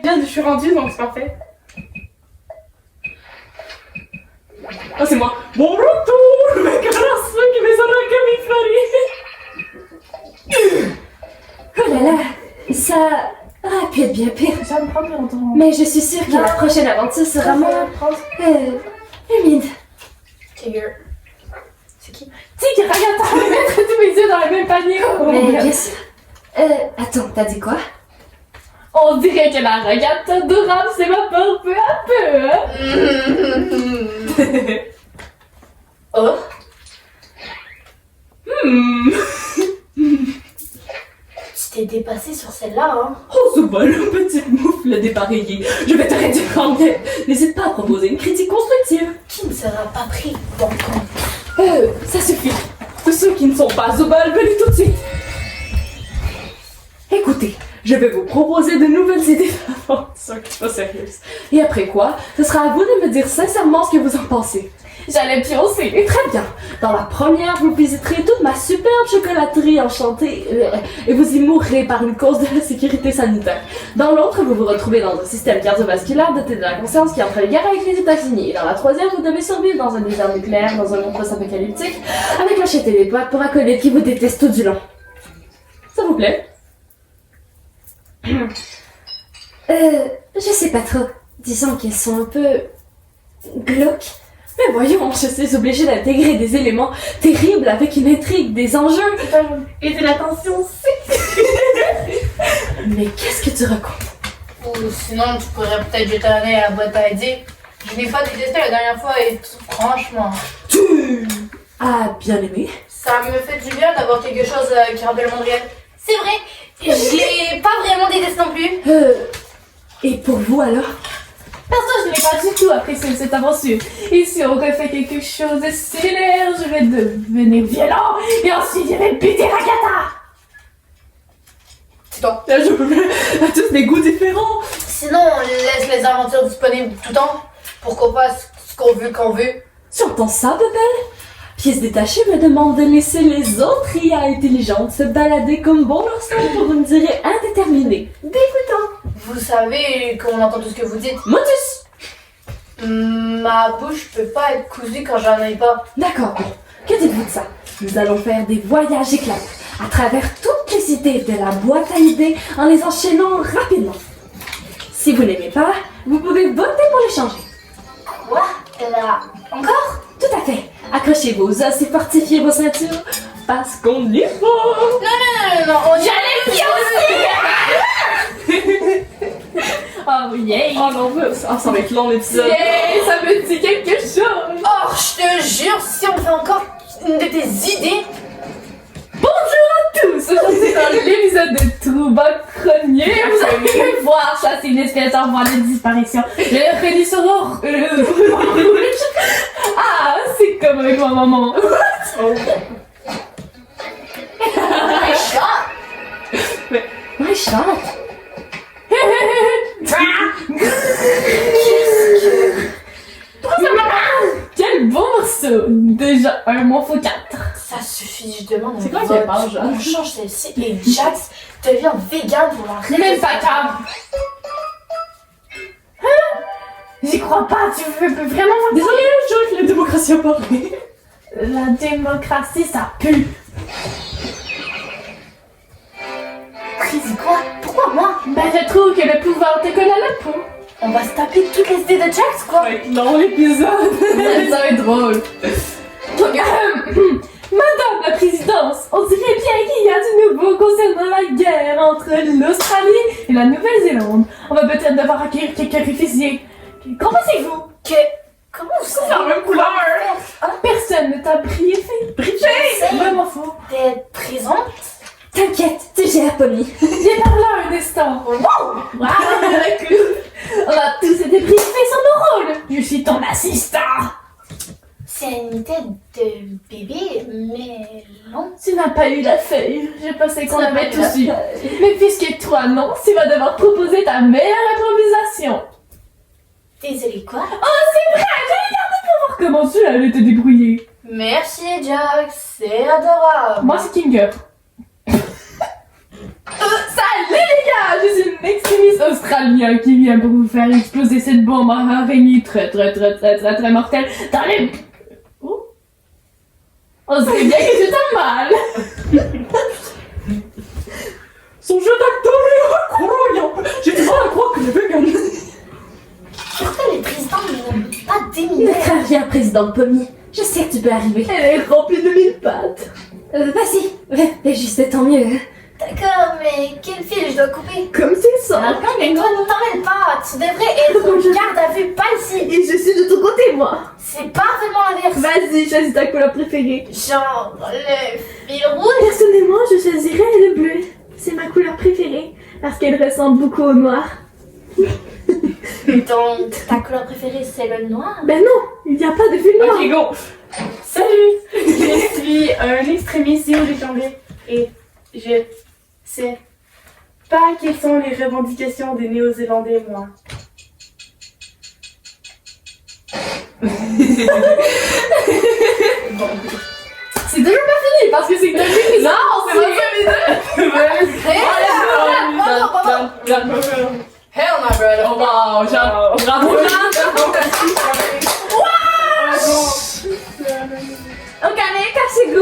Bien, je suis rendue, donc c'est parfait. Ah, c'est moi. Bon retour, mes corações que me sono Oh là là, ça aurait pu être bien pire. Ça me prend plus longtemps. Mais je suis sûre que la prochaine aventure sera moins humide. Tigger. C'est qui? Tigre, regarde, t'as envie de mettre tous mes yeux dans le même panier. Mais bien sûr. Attends, t'as dit quoi? On dirait que la regarde adorable s'évapore peu à peu, hein? Oh? Tu t'es dépassé sur celle-là, hein? Oh, ce bol, petite moufle dépareillée. Je vais te réduire en miettes. N'hésite pas à proposer une critique constructive. Qui ne sera pas pris dans le compte? Ça suffit. Tous ceux qui ne sont pas au bal, venez tout de suite. Écoutez, je vais vous proposer de nouvelles idées d'aventure qui sont sérieuses. Et après quoi, ce sera à vous de me dire sincèrement ce que vous en pensez. J'allais pioncer. Très bien. Dans la première, vous visiterez toute ma superbe chocolaterie enchantée et vous y mourrez par une cause de la sécurité sanitaire. Dans l'autre, vous vous retrouvez dans un système cardiovasculaire doté de la conscience qui entre les guerres avec les États-Unis. Et dans la troisième, vous devez survivre dans un désert nucléaire, dans un monde post-apocalyptique, avec un chien télépathe pour acolyte qui vous déteste tout du long. Ça vous plaît? Je sais pas trop. Disons qu'elles sont un peu glauques. Mais voyons, je suis obligée d'intégrer des éléments terribles avec une intrigue, des enjeux et de l'attention aussi. Mais qu'est-ce que tu racontes? Ou sinon, tu pourrais peut-être jeter un œil à la boîte à idées. Je n'ai pas détesté la dernière fois et franchement, Tu as bien aimé? ça me fait du bien d'avoir quelque chose qui rappelle le monde réel. C'est vrai, je l'ai pas vraiment détesté non plus. Et pour vous alors? Perso, je n'ai pas du tout apprécié cette aventure. Et si on refait quelque chose de similaire, je vais devenir violent et ensuite je vais buter Agatha. C'est toi. Je peux plus. On a tous des goûts différents. Sinon, on laisse les aventures disponibles tout le temps pour qu'on fasse ce qu'on veut quand on veut. Tu entends ça, bébé? Pièce détachée me demande de laisser les autres IA intelligentes se balader comme bon leur semble pour une durée indéterminée. Dégoûtant. Vous savez qu'on entend tout ce que vous dites. Motus. Ma bouche peut pas être cousue quand j'en ai pas. D'accord, bon. Que dites-vous de ça? Nous allons faire des voyages éclatants à travers toutes les idées de la boîte à idées en les enchaînant rapidement. Si vous n'aimez pas, vous pouvez voter pour les changer. Quoi? Là, encore? Tout à fait. Accrochez vos os et fortifiez vos ceintures parce qu'on y va. Non, on j'allais le dire aussi. Oh yeah. Oh non, ça va être long l'épisode. Yeah, ça me dit quelque chose. Oh, je te jure, si on fait encore une de tes idées. Bonjour à tous. Aujourd'hui dans l'épisode de Trouba Cronier, vous allez voir chasser une espèce en voie de disparition. J'ai reconnu son nom. Ah, c'est comme avec ma maman. My shot. Quel bon morceau. Déjà un mois faut 4. Ça suffit, je demande C'est un quoi vote. qu'elle parle, genre? On change celle-ci et Jax devient vegan pour la raison. Même pas grave. J'y crois pas, tu veux vraiment... Désolé, je que la démocratie a parlé. La démocratie, ça pue. Crazy quoi? Pourquoi moi? Ben, je trouve que le pouvoir te colle à la peau. On va se taper toutes les idées de Jax quoi? Ouais, non, l'épisode. Ça va être drôle. Madame la présidence, on dirait bien qu'il y a du nouveau concernant la guerre entre l'Australie et la Nouvelle-Zélande. On va peut-être devoir accueillir quelques réfugiés. Qu'en pensez-vous? Comment vous savez? C'est la même couleur. Personne ne t'a briefé. Vraiment faux. D'être présente? T'inquiète, tu gères, Polly. J'ai parlé un instant. Wow! On a tous été briefés sur nos rôles. Je suis ton assistant. C'est une tête de bébé, mais non. Tu n'as pas eu la feuille. J'ai pensé qu'on Tu n'as avait pas eu la tous eu. Mais puisque toi non, tu vas devoir proposer ta meilleure improvisation. Désolé quoi? Oh, c'est vrai! J'allais garder pour voir comment tu allais te débrouiller. Merci Jax, c'est adorable. Moi, c'est King Up. Salut les gars! Je suis une extrémiste australienne. australien qui vient pour vous faire exploser cette bombe à araignée très mortelle dans les... Oh, on serait bien que tu t'as mal. Son jeu d'acteur est incroyable. J'ai du mal à croire que je vais gagner. Pourtant, les présidents n'ont pas déminé. Ne crains rien, président Pommier. Je sais que tu peux arriver. Elle est remplie de mille pattes. Vas-y. Mais juste tant mieux. D'accord, mais quel fil je dois couper? Comme c'est ça. Mais toi, ne t'emmène pas. Tu devrais être en garde à vue, pas ici. Et je suis de ton côté, moi. C'est parfaitement l'inverse. Vas-y, choisis ta couleur préférée. Genre, le fil rouge. Personnellement, je choisirais le bleu. C'est ma couleur préférée parce qu'elle ressemble beaucoup au noir. Donc, ta couleur préférée, c'est le noir? Ben non, il n'y a pas de fil noir. Ok, go! Salut! Je suis un extrémiste néo-déchambré et je sais pas quelles sont les revendications des Néo-Zélandais, moi. C'est toujours pas fini parce que c'est que t'as vu. Non, c'est Hell no, brother. Oh wow, Jean. Bravo, Jean. Okane, kasegu.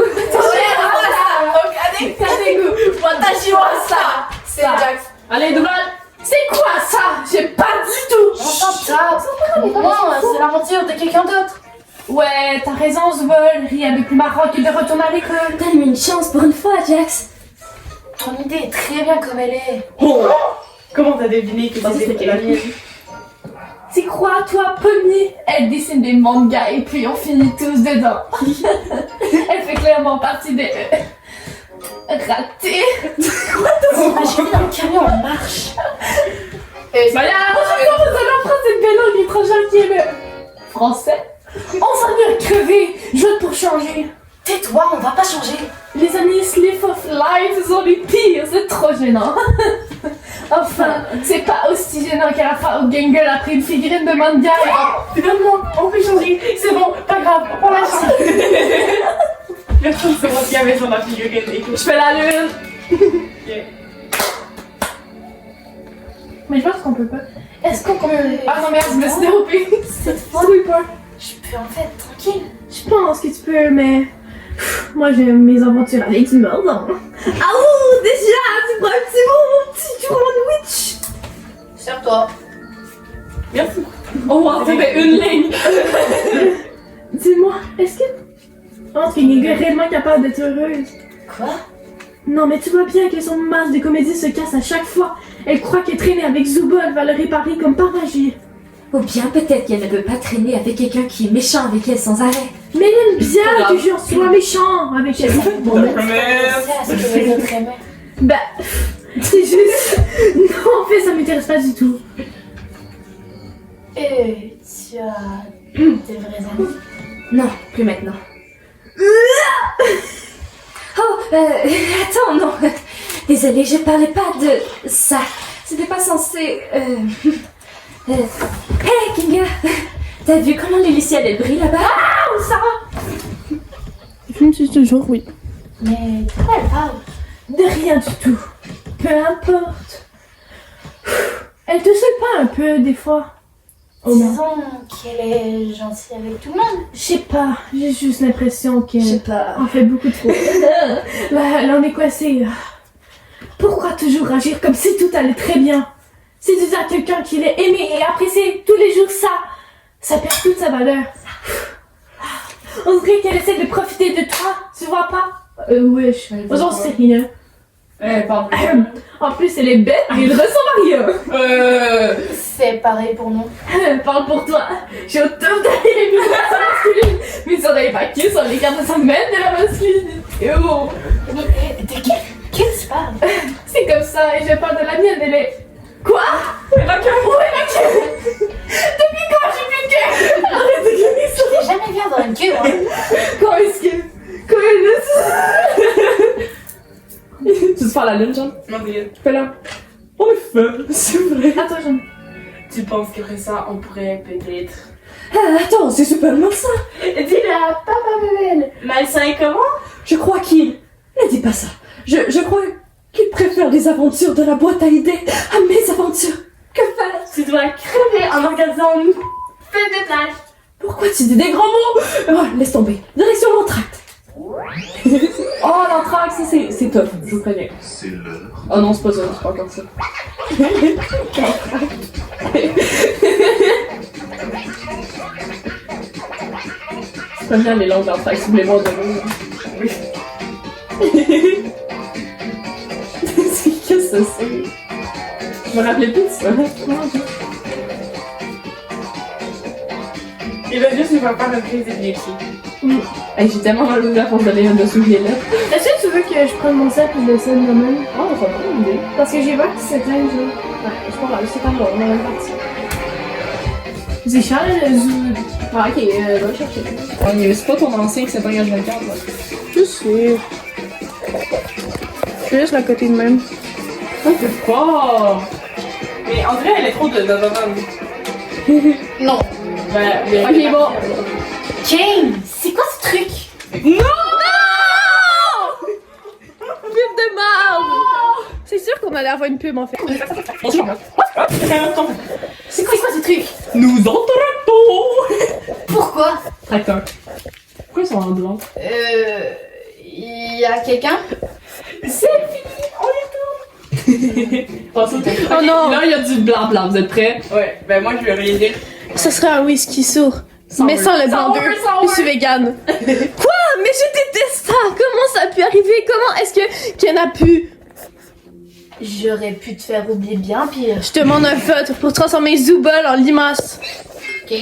Watashi wa sa. C'est Jax. Allez, Double. C'est quoi ça? J'ai pas du tout. On s'en tape. Non, c'est l'aventure de quelqu'un d'autre. Ouais, t'as raison, Zvol. Rien de plus marrant que de retourner à l'école. T'as eu une chance pour une fois, Jax. Ton idée est très bien comme elle est. Oh. Comment t'as deviné que c'était la mienne? C'est quoi, toi, Pommier? Elle dessine des mangas et puis on finit tous dedans. Elle fait clairement partie des... ratés. Imaginez dans le camion en marche. Bah là, vous allez apprendre cette belle langue étrangère qui est le... français. On s'en est crevé. Je vote pour changer. Tais-toi, on va pas changer. Les années Sliff of Life sont les pires, c'est trop gênant. Enfin, c'est pas aussi gênant qu'à la fin où Gangle a pris une figurine de manga et... Finalement, on peut changer. C'est bon, pas grave, on lâche ça. Personne ne saura qui avait son figurine. Écoute, Je fais la lune. Mais je pense qu'on peut pas. Est-ce qu'on peut... Ah non merde, je me suis dérobée. Cette fois, Sweeper. je peux en fait tranquille. Je pense que tu peux, mais... Moi, j'aime mes aventures avec du mordant. Ah ouh, déjà, tu prends un petit mot, petit sandwich. Sers-toi. merci. On va trouver une ligne. Dis-moi, est-ce que... Je pense qu'il est réellement capable d'être heureuse. Quoi? Non, mais tu vois bien que son masque de comédie se casse à chaque fois. Elle croit qu'elle traîner avec Zubol va le réparer comme par magie. Ou bien peut-être qu'elle ne veut pas traîner avec quelqu'un qui est méchant avec elle sans arrêt. Mais elle aime bien que j'en sois méchant avec elle. Bon, ben, C'est ce que les autres aimaient. bah, c'est juste... Non, en fait, ça m'intéresse pas du tout. Et tu as des vrais amis? Non, plus maintenant. Oh, attends, non. Désolée, je parlais pas de ça. C'était pas censé... Hey, Kinga! T'as vu comment les lucioles elles brillent là-bas? Ah, où ça va? Je me suis toujours, oui. Mais de quoi elle parle? De rien du tout. Peu importe. Elle te saoule pas un peu, des fois? Oh non. Disons qu'elle est gentille avec tout le monde. Je sais pas, j'ai juste l'impression Je sais qu'elle pas. en fait beaucoup trop. Là, on est coincé. Pourquoi toujours agir comme si tout allait très bien? Si tu dis à quelqu'un qu'il est aimé et apprécié tous les jours, ça perd toute sa valeur. On dirait qu'elle essaie de profiter de toi, tu vois pas? Wesh, j'en sais rien. Pardon. En plus, elle est bête et elle ressemble à rien. C'est pareil pour nous. Parle pour toi. J'ai au top d'aller les migrations masculines. Mes oreilles vacues sont les cartes de semaine de la masculinité. Oh. Mais de qui tu parles? C'est comme ça et je parle de la mienne, elle est... Quoi? Elle a qu'un mot, elle a qu'un... Depuis quand j'ai plus de cœur? Arrête de gagner ça. J'ai jamais vu avoir une queue, hein. Quand est-ce que... Quand elle est... Tu te parles à la lune, John? Non, mais Fais-la. en effet, c'est vrai. Attends, John. Tu penses qu'après ça, on pourrait peut-être... Attends, c'est super malsain. Dis-le à Papa Bebel. Malsain comment? Je crois qu'il... Ne dis pas ça. Je crois qu'il préfère les aventures de la boîte à idées à mes aventures. Que Amazon. Fais des plages. Pourquoi tu dis des gros mots? Oh, laisse tomber. Direction l'entracte. Oh, l'entracte, ça c'est top, je vous préviens. C'est l'heure. Oh non, c'est pas ça, c'est pas encore ça. C'est pas bien les langues d'entracte, si vous voulez voir de mots. Oui. Qu'est-ce que c'est? Je me rappelais plus de ça. Il va juste nous faire faire une prise d'épilepsie. Hey, j'ai tellement mal au à force d'aller en dessous des lettres. Est-ce que tu veux que je prenne mon sac et le sonne de même? Oh, ça va une idée. Parce que j'ai peur que c'est un jour. Ouais, c'est pas grave, c'est pas grave, on est parti. C'est cher le zoo. Ah, ok, va le chercher. Oh, c'est pas ton ancien que c'est pas un H24, là. Je sais. Je vais juste la côté de même. Oh, c'est fort! Mais en vrai, elle est trop de Non. Ok, bon. Jane, c'est quoi ce truc? Pub de marde! C'est sûr qu'on allait avoir une pub en fait. C'est quoi ce truc? Nous entraînons! Pourquoi? Tracteur. Pourquoi ils sont en blanc? Y a quelqu'un? Oh non. Là, il y a du blanc-blanc, vous êtes prêts? Ouais, ben moi je vais rien dire. Ce serait un whisky sourd. Mais sans le blanc d'œuf. Je suis végane. Quoi? Mais je déteste ça! Comment ça a pu arriver? Comment est-ce qu'il y en a pu? J'aurais pu te faire oublier bien pire. Je demande un vote pour transformer Zoubol en limace. Ok.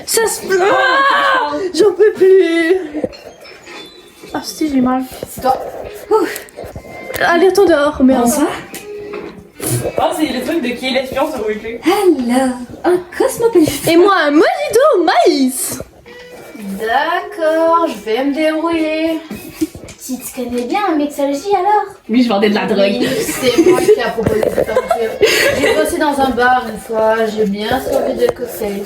Ça se... Ah! J'en peux plus! Ah si, j'ai mal. C'est toi. Allez, retourne dehors, merde. Oh, c'est le truc de qui est l'espion sur Weekly. Alors, un cosmopolite. Et moi, un mojito au maïs. D'accord, je vais me débrouiller. Tu te connais bien en mixologie alors? Oui, je vendais de la drogue. Oui, c'est moi qui a proposé cette aventure. J'ai bossé dans un bar une fois, j'ai bien servi de cocktail.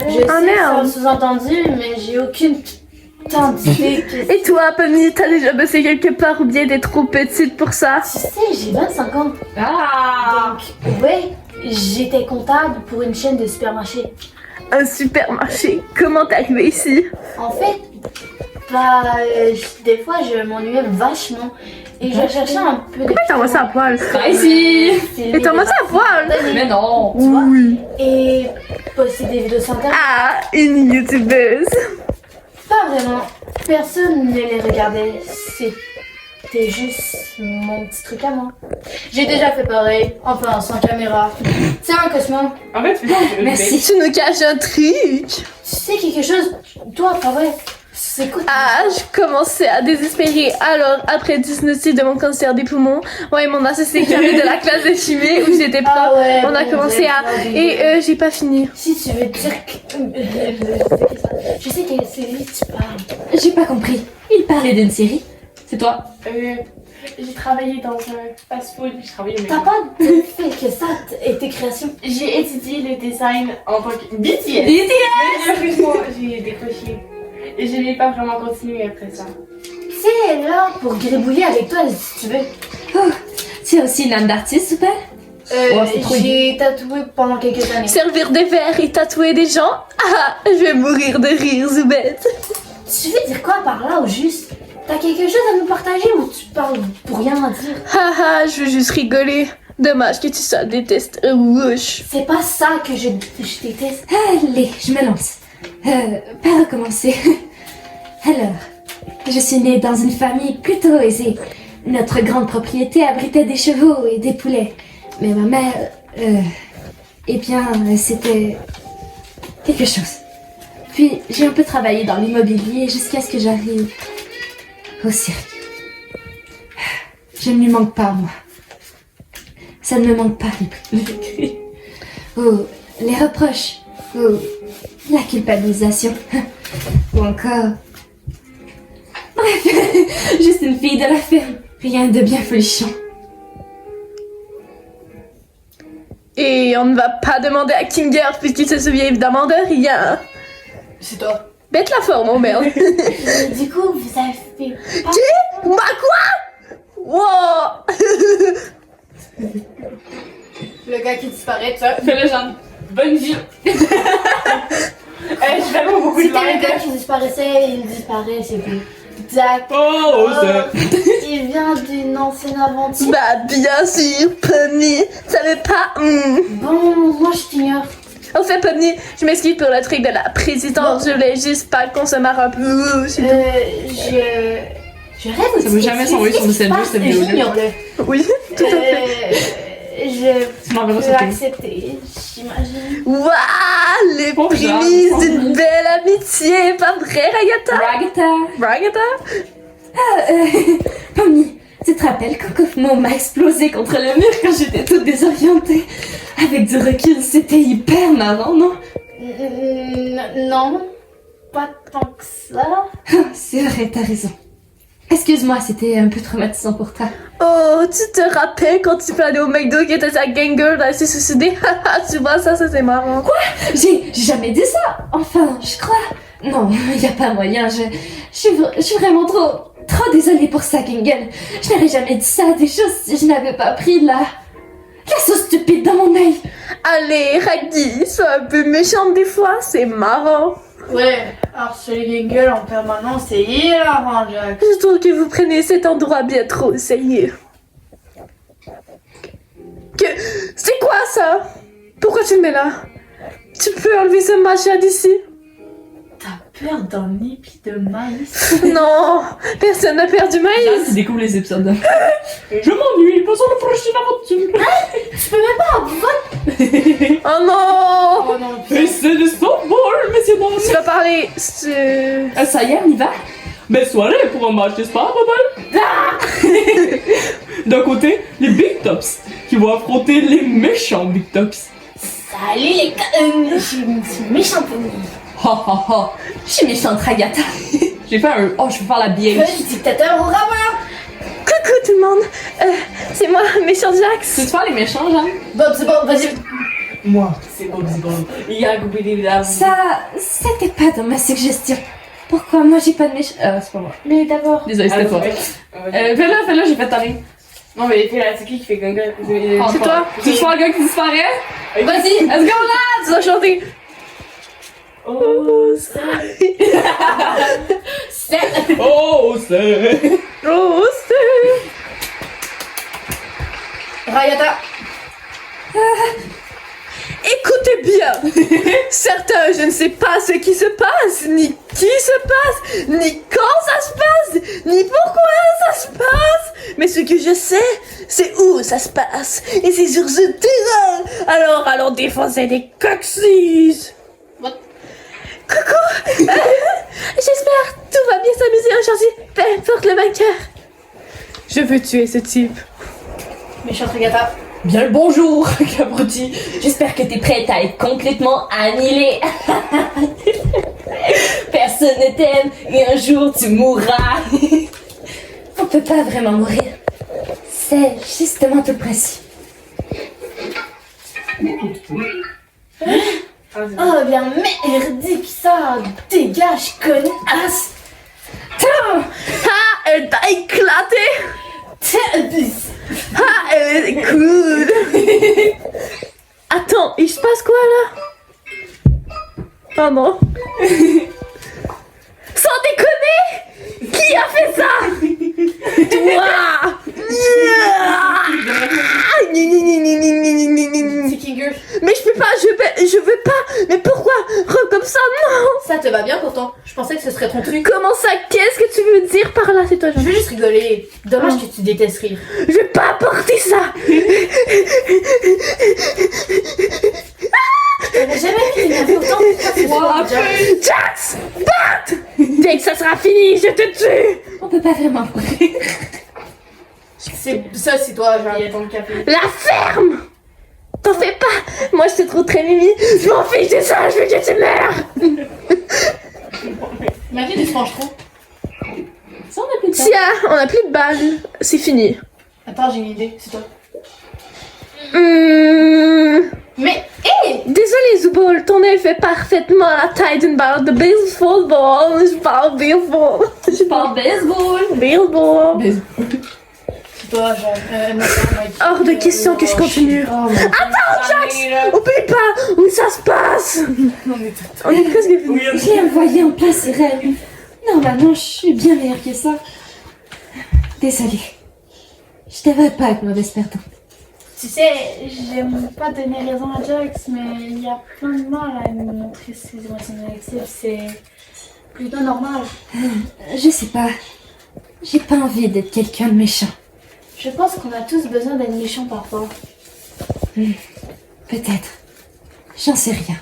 Je sais que c'est un merde. sous-entendu, mais j'ai aucune putain d'idée que... Et toi, Pammy, t'as déjà bossé quelque part ou bien t'es trop petite pour ça? Tu sais, j'ai 25 ans. Ah! Donc, ouais, j'étais comptable pour une chaîne de supermarchés. Un supermarché. Comment t'es arrivée ici? En fait, bah, des fois, je m'ennuyais vachement. Et je cherchais un peu de... Pourquoi t'envoies ça à poil? Pas ici! Et t'envoies ça à poil? Mais non! Tu vois? Oui. Et poster des vidéos sur internet. Ah, une youtubeuse. Pas vraiment. Personne ne les regardait. C'était juste mon petit truc à moi. J'ai déjà fait pareil. Enfin, sans caméra. Tiens, Cosmo. En fait, tu peux Merci. Tu nous caches un truc. Tu sais quelque chose? Toi, pas vrai. C'est quoi? Ah, je commençais à désespérer. Alors, après 19 de mon cancer des poumons, moi et mon associé carré de la classe de chimie où j'étais prof, Ah ouais, on a bon, commencé à... Et j'ai pas fini. Si tu veux dire que... Je sais quelle série tu parles. J'ai pas compris. Il parlait d'une série. C'est toi? J'ai travaillé dans un fast-food. J'ai travaillé au T'as McDo. pas de fait que ça et tes créations? J'ai étudié le design en tant que BTS. BTS! Mais après, j'ai décroché. Et je n'ai pas vraiment continué après ça. C'est là pour gribouiller avec toi si tu veux. Tu es aussi une âme d'artiste, super? c'est trop J'ai tatoué pendant quelques années. Servir des verres et tatouer des gens? Ah, je vais mourir de rire, Zoubette. Tu veux dire quoi par là au juste? T'as quelque chose à nous partager ou tu parles pour rien à dire? Haha, je veux juste rigoler. Dommage que tu sois déteste rouge. C'est pas ça que je déteste. Allez, je me lance. Par recommencer. Alors, je suis née dans une famille plutôt aisée. Notre grande propriété abritait des chevaux et des poulets. Mais ma mère, eh bien, c'était quelque chose. Puis, j'ai un peu travaillé dans l'immobilier jusqu'à ce que j'arrive au cirque. Je ne lui manque pas, moi. Ça ne me manque pas, les cris. Oh, les reproches. Oh, la culpabilisation. Ou encore... Bref, juste une fille de la ferme. Rien de bien folichon. Et on ne va pas demander à Kinger puisqu'il se souvient évidemment de rien. C'est toi. Bête la forme, oh merde. Du coup, vous avez fait... Bah quoi? Wow. gars qui disparaît, tout ça. Fais-le, genre, bonne vie. J'ai vraiment beaucoup de C'était le langue. gars qui disparaissait, il disparaît, c'est tout. Zack. Oh, c'est... Il vient d'une ancienne aventure. Bah, bien sûr, Pony. Ça veut pas. Bon, moi je t'ignore. Au fait, Pony, je m'excuse pour le truc de la présidente. Je voulais juste pas qu'on se marre un peu. Je rêve aussi. Ça veut jamais s'envoyer sur Messenger, cette vidéo-là. J'ignore-le. Oui, tout à fait. Je Tu m'enverras peux sur Twitter. accepter, j'imagine. Waouh, les Oh, prémices genre. d'une belle amitié, pas vrai, Ragata? Ragata. Ragata? Pomni, tu te rappelles quand Kaufman m'a explosé contre le mur quand j'étais toute désorientée? Avec du recul, c'était hyper marrant, non? Non, pas tant que ça. C'est vrai, t'as raison. Excuse-moi, c'était un peu traumatisant pour toi. Oh, tu te rappelles quand tu peux aller au McDo qui était sa gang girl, elle s'est suicidée? Tu vois, ça c'est marrant. J'ai jamais dit ça. Enfin, je crois. Non, y a pas moyen. Je suis vraiment trop désolée pour ça, Gingle. Je n'aurais jamais dit ça, des choses si je n'avais pas pris la sauce stupide dans mon œil. Allez, Raggy, sois un peu méchante des fois, c'est marrant. Ouais, harceler les gueules en permanence, c'est hilarant, Jack. Je trouve que vous prenez cet endroit bien trop sérieux. C'est quoi ça? Pourquoi tu le mets là? Tu peux enlever ce machin d'ici? T'as peur d'un épi de maïs? Non, personne n'a perdu Jeanne maïs. qui découvre les épisodes. Je m'ennuie, passons à la prochaine aventure. Tu peux même pas Oh non. Oh non, Et c'est le softball, mais c'est bon. Tu vas parler. c'est- Ça y est, on y va? Belle soirée pour un match, n'est-ce pas, Bubble? D'un côté, les Big Tops qui vont affronter les méchants Big Tops. Salut les gars, je suis méchante. Ha ha ha. Je suis méchante, Ragata. J'ai fait un. Oh, je vais faire la Je bière. suis dictateur au rameur. Coucou tout le monde. C'est moi, méchant Jax. Tu veux faire les méchants, Jeanne? Bob, c'est bon, vas-y. Moi, c'est Bobsy Bob. Il y a goubili là. C'était pas dans ma suggestion. Pourquoi moi j'ai pas de méchant? C'est pas moi. Mais d'abord. Désolé, c'était toi. Fais-le, j'ai fait ta ligne. Non, mais fais la c'est qui fait gunga? C'est toi. Tu veux faire un gars qui disparaît? Vas-y, let's go là. Tu dois chanter. Oh, c'est. Oh, c'est. Oh, c'est. Rayata. Écoutez bien. Certains, je ne sais pas ce qui se passe, ni qui se passe, ni quand ça se passe, ni pourquoi ça se passe. Mais ce que je sais, c'est où ça se passe. Et c'est sur ce terrain. Alors allons défoncer des coccy's. What? Coucou. J'espère tout va bien s'amuser aujourd'hui, peu importe le vainqueur. Je veux tuer ce type. Méchante Rayata. Bien le bonjour, Cabruti. J'espère que t'es prête à être complètement annihilée. Personne ne t'aime et un jour tu mourras. On peut pas vraiment mourir. C'est justement tout le principe. Oh, bien merdique ça. Dégage, connasse. Ah, elle t'a éclaté. Ah, elle est cool. Attends, il se passe quoi là? Oh non. Sans déconner, qui a fait ça? Toi. C'est Kinger. Mais je peux pas, je veux pas. Mais pourquoi? Comme ça, non. Ça te va bien pourtant. Je pensais que ce serait ton truc. Comment ça? Qu'est-ce que tu veux dire par là? C'est toi, Je Jean. veux juste rigoler. Dommage que tu détestes rire. Je vais pas apporter ça. J'avais jamais vu t'énerver autant. C'est fort, Jack. Jax, Bat. Dès que ça sera fini, je te tue. On peut pas vraiment mourir. Ça, c'est toi, genre, dans le café. La ferme. T'en fais pas. Moi, je te trouve très mimi. Je m'en fiche de ça. Je veux que tu meurs. Imagine, il se mange trop. Ça, on a plus de temps. Tiens, on a plus de balles. C'est fini. Attends, j'ai une idée, c'est toi. Mais, hé! Désolé, Zubol, ton œil fait parfaitement la taille d'une balle de baseball. Je parle baseball. Je parle baseball. Baseball. pas, genre, Hors de question que je continue. Oublie pas où ça se passe. On est presque fini. J'ai envoyé en place Irène. Normalement, je suis bien meilleure que ça. Désolée. Je devrais pas être mauvaise perdante. Tu sais, j'aime pas donner raison à Jax, mais il y a plein de mal à me montrer ses émotions négatives. C'est plutôt normal. Je sais pas. J'ai pas envie d'être quelqu'un de méchant. Je pense qu'on a tous besoin d'être méchants parfois. Peut-être. J'en sais rien.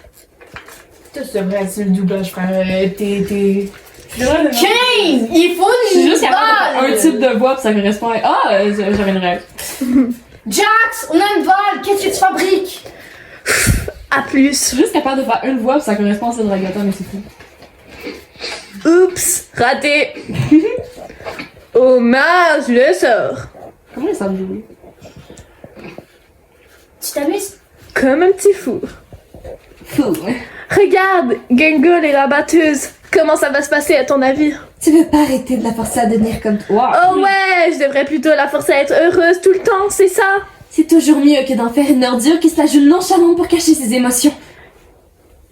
C'est vrai, c'est le doublage, frère. T'es. Kane! Il faut Je suis une juste capable de faire un balle! type de voix, puis ça correspond à. Ah, j'avais une règle. Jax, on a une balle! Qu'est-ce que tu fabriques? À Je plus. suis juste capable de faire une voix, puis ça correspond à celle de Ragata, mais c'est fou. Oups, raté. Hommage le sort. Comment ils savent jouer? Tu t'amuses? Comme un petit fou. Fou. Regarde, Gengul et la batteuse. Comment ça va se passer à ton avis? Tu veux pas arrêter de la forcer à devenir comme toi? Wow. Oh ouais, je devrais plutôt la forcer à être heureuse tout le temps, c'est ça? C'est toujours mieux que d'en faire une ordure qui se la joue nonchalante pour cacher ses émotions.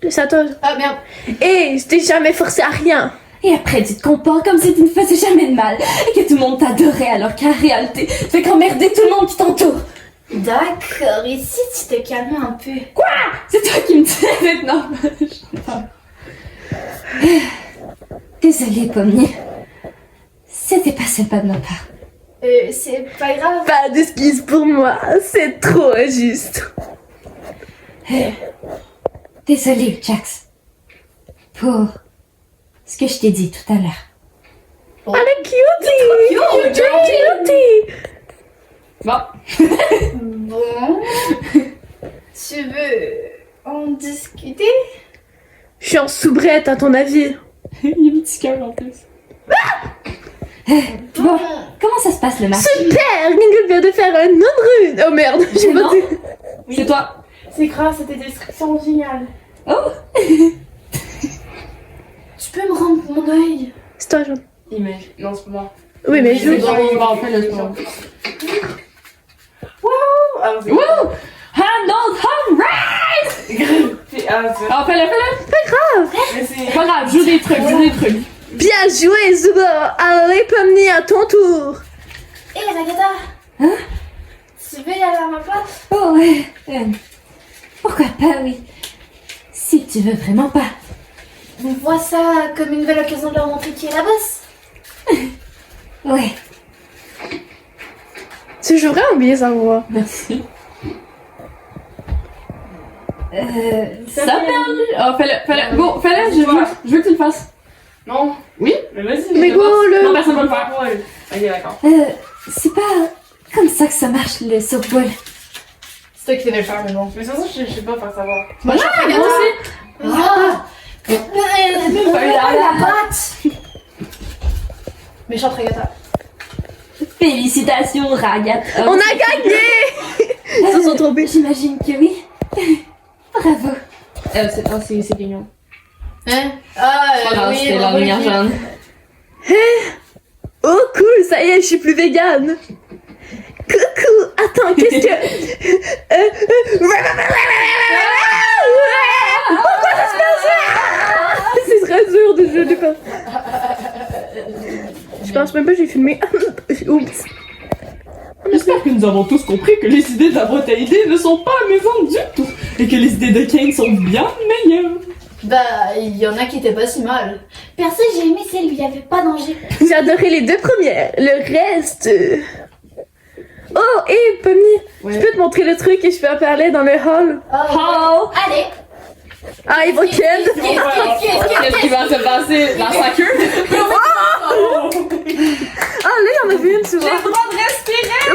Ça toi. Ah merde. Et je t'ai jamais forcé à rien. Et après, tu te comportes comme si tu ne faisais jamais de mal et que tout le monde t'adorait alors qu'en réalité, tu fais qu'emmerder tout le monde qui t'entoure. D'accord, ici tu t'es calmé un peu. C'est toi qui me dis maintenant. Désolée, Pommier. C'était pas sympa de ma part. C'est pas grave. Pas d'excuses pour moi, c'est trop injuste. Désolée, Jax. Pour ce que je t'ai dit tout à l'heure. Oh, le cutie! Cutie! Bon. Bon. Tu veux en discuter? Je suis en soubrette à ton avis. Il y a un petit cœur en plus. Bon, comment ça se passe le match? Super! Gengul vient de faire un non-rune! Oh merde, j'ai Non. voté. C'est toi. C'est grâce à tes destructions géniales. Oh! Tu peux me rendre mon œil? C'est toi, Jean. Image. Non, c'est pas moi. Oui, mais Je vais joue. en fait le sport. Ah, Wouh! Handle home right! Ah, fais-le. Mais c'est. Pas grave, joue des trucs. Bien joué, Zuba! Allez, Pomni, à ton tour! Hé, Ragata! Hein? Tu veux y aller à ma place? Oh, ouais. Pourquoi pas, oui. Si tu veux vraiment pas. On voit ça comme une nouvelle occasion de leur montrer qui est la boss. Ouais. Tu joues vraiment bien sans voix. Merci. Ça Ça perdu. Ah, fais-le. Go, fais-le. Je veux que tu le fasses. Non. Oui? Mais vas-y. Mais go, le- Non, personne va le faire. Ouais. Ok, d'accord. c'est pas comme ça que ça marche, le softball. C'est toi qui devais le faire, mais bon. Mais de toute façon, je sais pas faire savoir. Moi, je suis en train de aussi. Ah! La batte! Méchante Ragata. Félicitations, Ragat. On a gagné! Ils se sont trompés. J'imagine que oui. Bravo. C'est mignon. Hein? Ah, Pas grave, c'était la lumière jaune. Oh cool, ça y est, je suis plus végane. Coucou, attends, qu'est-ce que... Pourquoi ça se passe? C'est très dur de jouer, je pense même pas que j'ai filmé. Oups. J'espère que nous avons tous compris que les idées de la boîte à idées ne sont pas amusantes du tout et que les idées de Kane sont bien meilleures. Bah, il y en a qui étaient pas si mal. Perso, j'ai aimé celle où il y avait pas danger. J'ai adoré les deux premières. Le reste... Oh, hé, Pomni, je peux te montrer le truc et je peux en parler dans le hall. Oh! Allez! Ah, il va Ken. Qu'est-ce qui va se passer dans sa queue? Ah, là, il y en a vu une souvent. J'ai le droit de respirer!